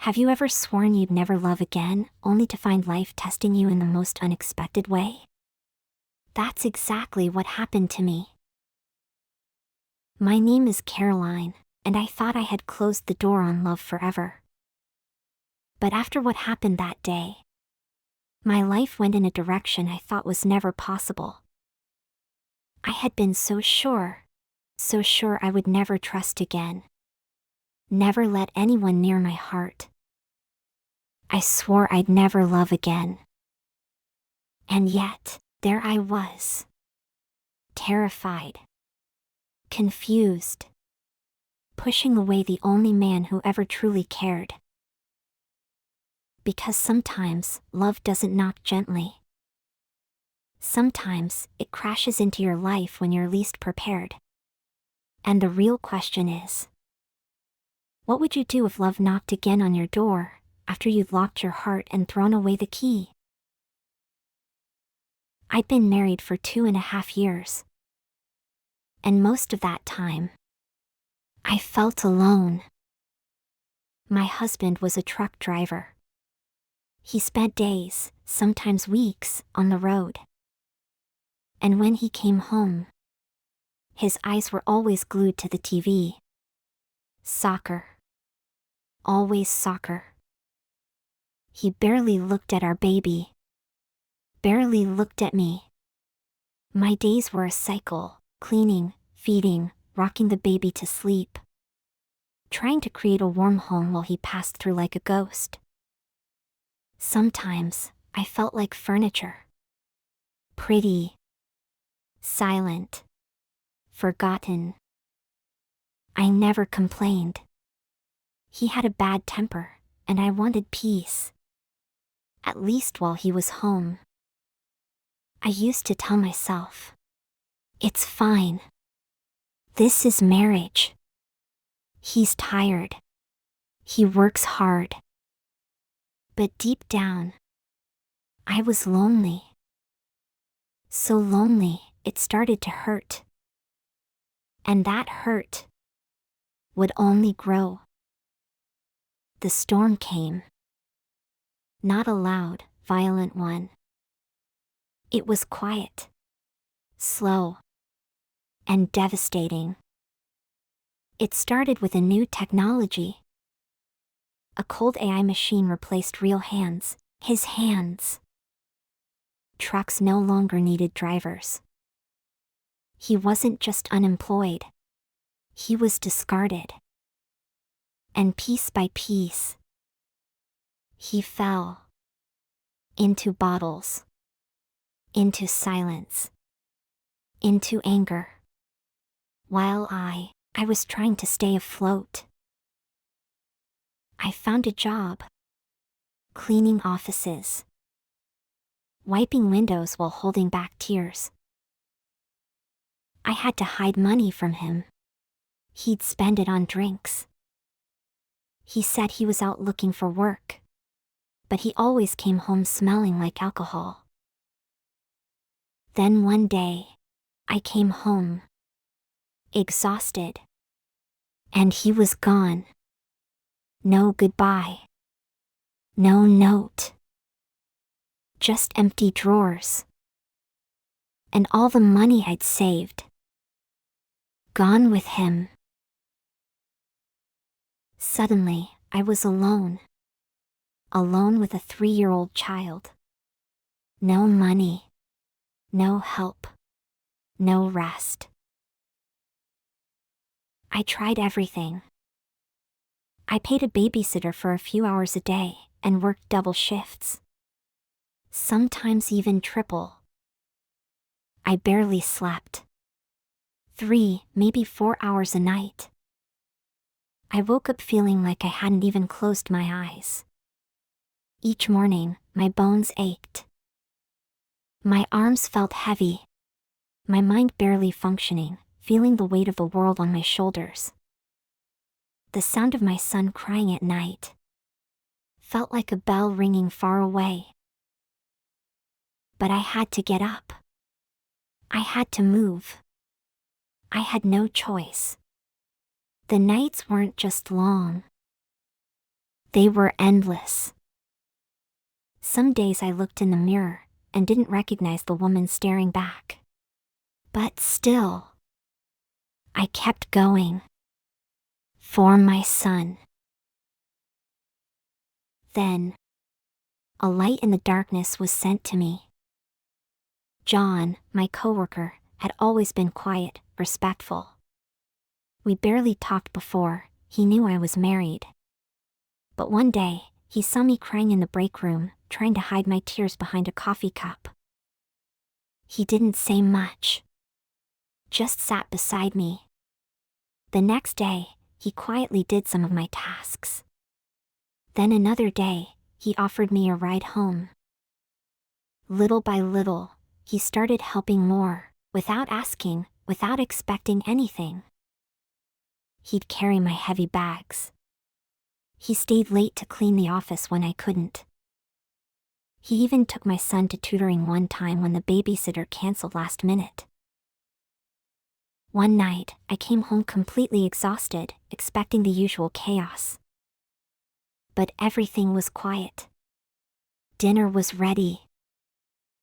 Have you ever sworn you'd never love again, only to find life testing you in the most unexpected way? That's exactly what happened to me. My name is Caroline, and I thought I had closed the door on love forever. But after what happened that day, my life went in a direction I thought was never possible. I had been so sure I would never trust again. Never let anyone near my heart. I swore I'd never love again. And yet, there I was. Terrified. Confused. Pushing away the only man who ever truly cared. Because sometimes, love doesn't knock gently. Sometimes, it crashes into your life when you're least prepared. And the real question is, what would you do if love knocked again on your door, after you'd locked your heart and thrown away the key? I'd been married for 2.5 years. And most of that time, I felt alone. My husband was a truck driver. He spent days, sometimes weeks, on the road. And when he came home, his eyes were always glued to the TV. Soccer. Always soccer. He barely looked at our baby. Barely looked at me. My days were a cycle, cleaning, feeding, rocking the baby to sleep. Trying to create a warm home while he passed through like a ghost. Sometimes, I felt like furniture. Pretty. Silent. Forgotten. I never complained. He had a bad temper, and I wanted peace. At least while he was home. I used to tell myself, it's fine. This is marriage. He's tired. He works hard. But deep down, I was lonely. So lonely, it started to hurt. And that hurt would only grow. The storm came. Not a loud, violent one. It was quiet, slow, and devastating. It started with a new technology. A cold AI machine replaced real hands, his hands. Trucks no longer needed drivers. He wasn't just unemployed. He was discarded. And piece by piece, he fell. Into bottles. Into silence. Into anger. While I was trying to stay afloat. I found a job. Cleaning offices. Wiping windows while holding back tears. I had to hide money from him. He'd spend it on drinks. He said he was out looking for work. But he always came home smelling like alcohol. Then one day, I came home. Exhausted. And he was gone. No goodbye. No note. Just empty drawers. And all the money I'd saved. Gone with him. Suddenly, I was alone. Alone with a 3-year-old child. No money. No help. No rest. I tried everything. I paid a babysitter for a few hours a day and worked double shifts. Sometimes even triple. I barely slept. 3, maybe 4 hours a night. I woke up feeling like I hadn't even closed my eyes. Each morning, my bones ached. My arms felt heavy. My mind barely functioning, feeling the weight of the world on my shoulders. The sound of my son crying at night felt like a bell ringing far away. But I had to get up. I had to move. I had no choice. The nights weren't just long. They were endless. Some days I looked in the mirror and didn't recognize the woman staring back. But still, I kept going. For my son. Then, a light in the darkness was sent to me. John, my coworker, had always been quiet, respectful. We barely talked before he knew I was married. But one day, he saw me crying in the break room, trying to hide my tears behind a coffee cup. He didn't say much. Just sat beside me. The next day, he quietly did some of my tasks. Then another day, he offered me a ride home. Little by little, he started helping more, without asking, without expecting anything. He'd carry my heavy bags. He stayed late to clean the office when I couldn't. He even took my son to tutoring one time when the babysitter canceled last minute. One night, I came home completely exhausted, expecting the usual chaos. But everything was quiet. Dinner was ready.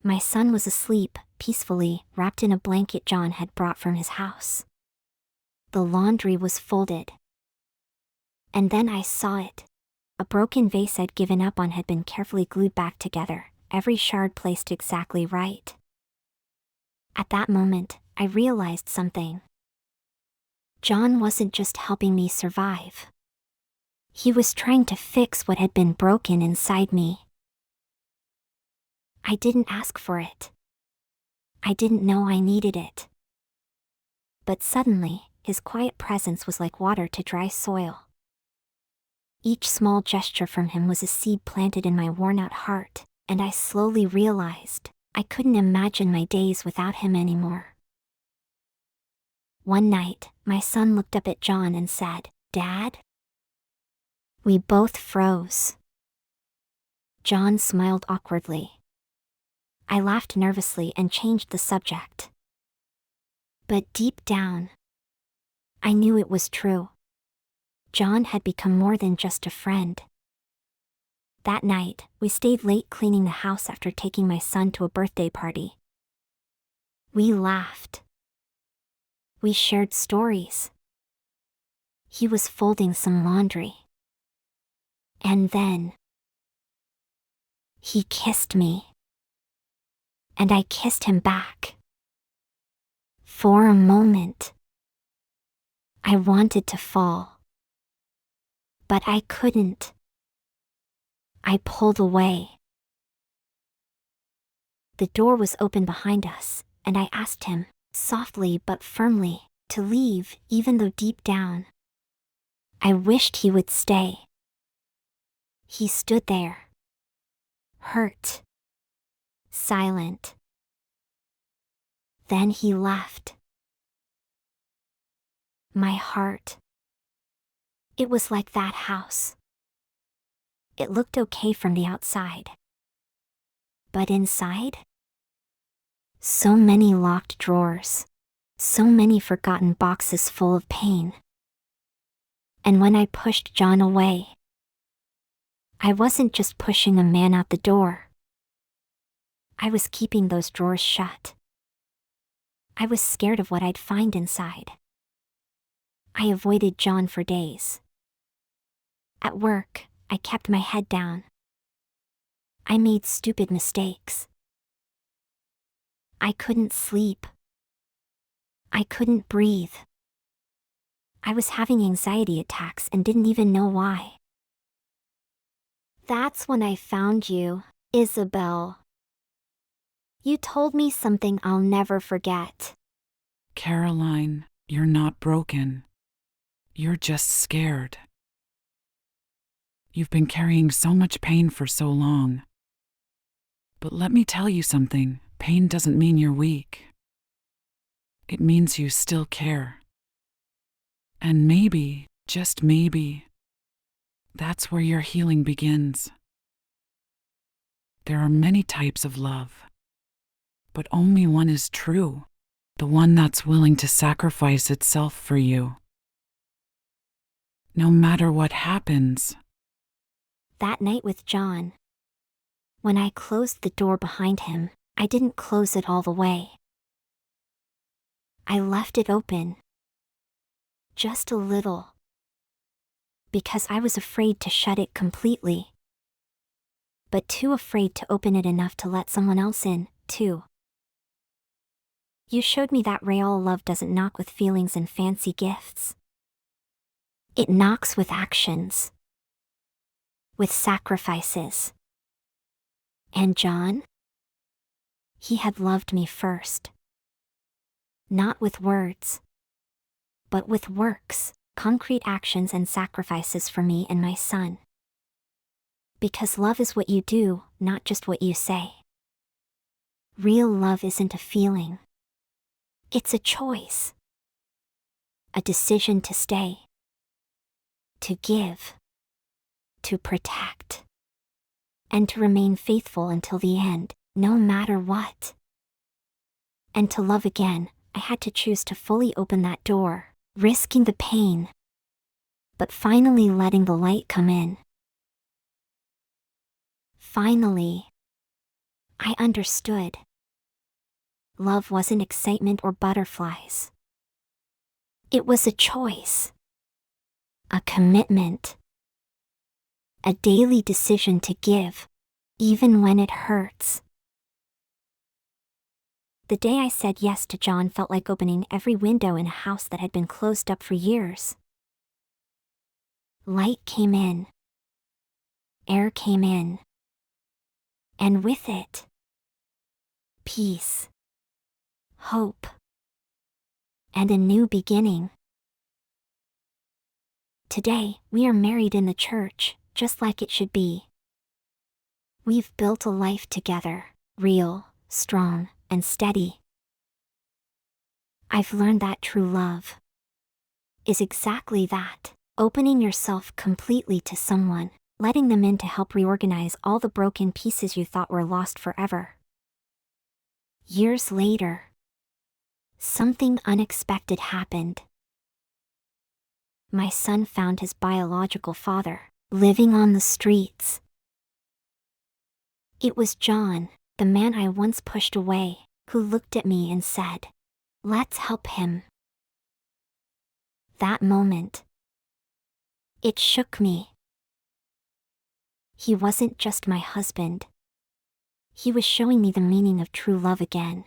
My son was asleep, peacefully, wrapped in a blanket John had brought from his house. The laundry was folded. And then I saw it. A broken vase I'd given up on had been carefully glued back together, every shard placed exactly right. At that moment, I realized something. John wasn't just helping me survive. He was trying to fix what had been broken inside me. I didn't ask for it. I didn't know I needed it. But suddenly, his quiet presence was like water to dry soil. Each small gesture from him was a seed planted in my worn-out heart, and I slowly realized I couldn't imagine my days without him anymore. One night, my son looked up at John and said, "Dad?" We both froze. John smiled awkwardly. I laughed nervously and changed the subject. But deep down, I knew it was true. John had become more than just a friend. That night, we stayed late cleaning the house after taking my son to a birthday party. We laughed. We shared stories. He was folding some laundry. And then, he kissed me. And I kissed him back. For a moment, I wanted to fall. But I couldn't. I pulled away. The door was open behind us, and I asked him, softly but firmly, to leave, even though deep down, I wished he would stay. He stood there, hurt, silent. Then he left. My heart. It was like that house. It looked okay from the outside. But inside? So many locked drawers. So many forgotten boxes full of pain. And when I pushed John away, I wasn't just pushing a man out the door. I was keeping those drawers shut. I was scared of what I'd find inside. I avoided John for days. At work, I kept my head down. I made stupid mistakes. I couldn't sleep. I couldn't breathe. I was having anxiety attacks and didn't even know why. That's when I found you, Isabel. You told me something I'll never forget. Caroline, you're not broken. You're just scared. You've been carrying so much pain for so long. But let me tell you something, pain doesn't mean you're weak. It means you still care. And maybe, just maybe, that's where your healing begins. There are many types of love, but only one is true, the one that's willing to sacrifice itself for you. No matter what happens, That night with John, when I closed the door behind him, I didn't close it all the way. I left it open. Just a little. Because I was afraid to shut it completely. But too afraid to open it enough to let someone else in, too. You showed me that real love doesn't knock with feelings and fancy gifts. It knocks with actions. With sacrifices. And John? He had loved me first. Not with words, but with works, concrete actions and sacrifices for me and my son. Because love is what you do, not just what you say. Real love isn't a feeling. It's a choice. A decision to stay. To give. To protect. And to remain faithful until the end, no matter what. And to love again, I had to choose to fully open that door, risking the pain. But finally letting the light come in. Finally, I understood. Love wasn't excitement or butterflies. It was a choice. A commitment. A daily decision to give, even when it hurts. The day I said yes to John felt like opening every window in a house that had been closed up for years. Light came in. Air came in. And with it, peace, hope, and a new beginning. Today, we are married in the church, just like it should be. We've built a life together, real, strong, and steady. I've learned that true love is exactly that, opening yourself completely to someone, letting them in to help reorganize all the broken pieces you thought were lost forever. Years later, something unexpected happened. My son found his biological father, living on the streets. It was John, the man I once pushed away, who looked at me and said, "Let's help him." That moment, it shook me. He wasn't just my husband. He was showing me the meaning of true love again.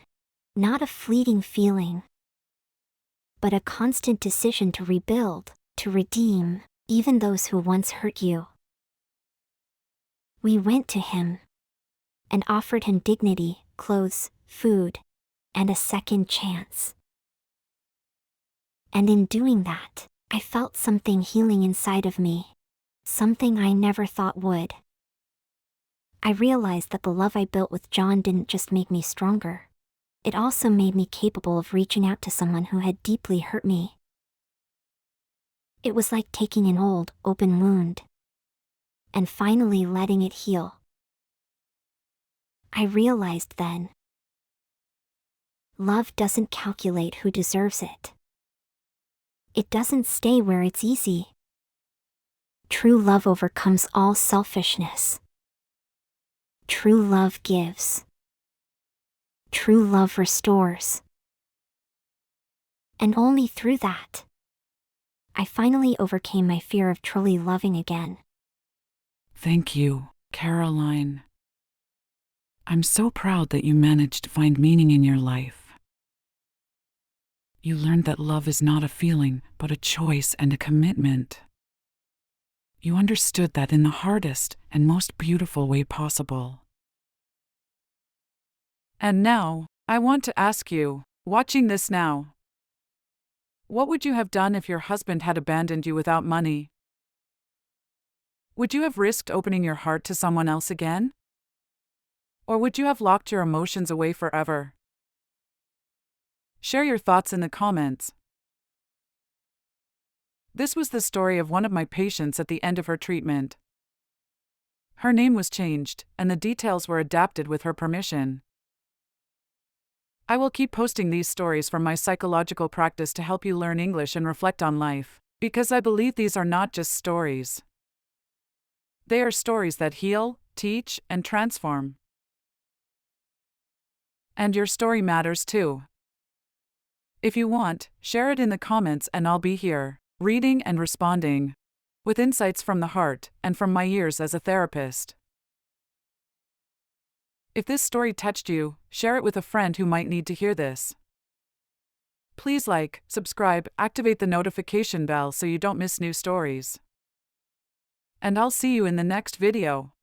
Not a fleeting feeling, but a constant decision to rebuild, to redeem, even those who once hurt you. We went to him and offered him dignity, clothes, food, and a second chance. And in doing that, I felt something healing inside of me. Something I never thought would. I realized that the love I built with John didn't just make me stronger. It also made me capable of reaching out to someone who had deeply hurt me. It was like taking an old, open wound and finally letting it heal. I realized then, love doesn't calculate who deserves it. It doesn't stay where it's easy. True love overcomes all selfishness. True love gives. True love restores. And only through that, I finally overcame my fear of truly loving again. Thank you, Caroline. I'm so proud that you managed to find meaning in your life. You learned that love is not a feeling, but a choice and a commitment. You understood that in the hardest and most beautiful way possible. And now, I want to ask you, watching this now, what would you have done if your husband had abandoned you without money? Would you have risked opening your heart to someone else again? Or would you have locked your emotions away forever? Share your thoughts in the comments. This was the story of one of my patients at the end of her treatment. Her name was changed, and the details were adapted with her permission. I will keep posting these stories from my psychological practice to help you learn English and reflect on life, because I believe these are not just stories. They are stories that heal, teach, and transform. And your story matters too. If you want, share it in the comments and I'll be here, reading and responding, with insights from the heart and from my years as a therapist. If this story touched you, share it with a friend who might need to hear this. Please like, subscribe, activate the notification bell so you don't miss new stories. And I'll see you in the next video.